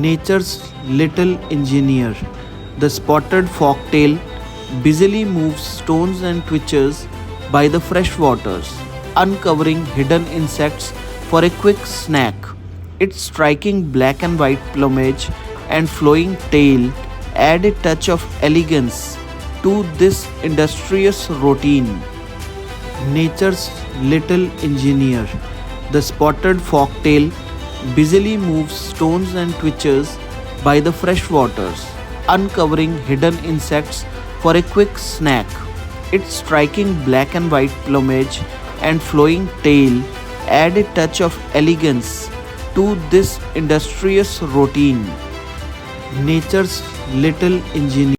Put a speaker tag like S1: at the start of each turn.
S1: Nature's little engineer, the spotted forktail, busily moves stones and twitches by the fresh waters, uncovering hidden insects for a quick snack. Its striking black and white plumage and flowing tail add a touch of elegance to this industrious routine. Nature's little engineer, the spotted forktail, busily moves stones and twitches by the fresh waters, uncovering hidden insects for a quick snack. Its striking black and white plumage and flowing tail add a touch of elegance to this industrious routine. Nature's little engineer.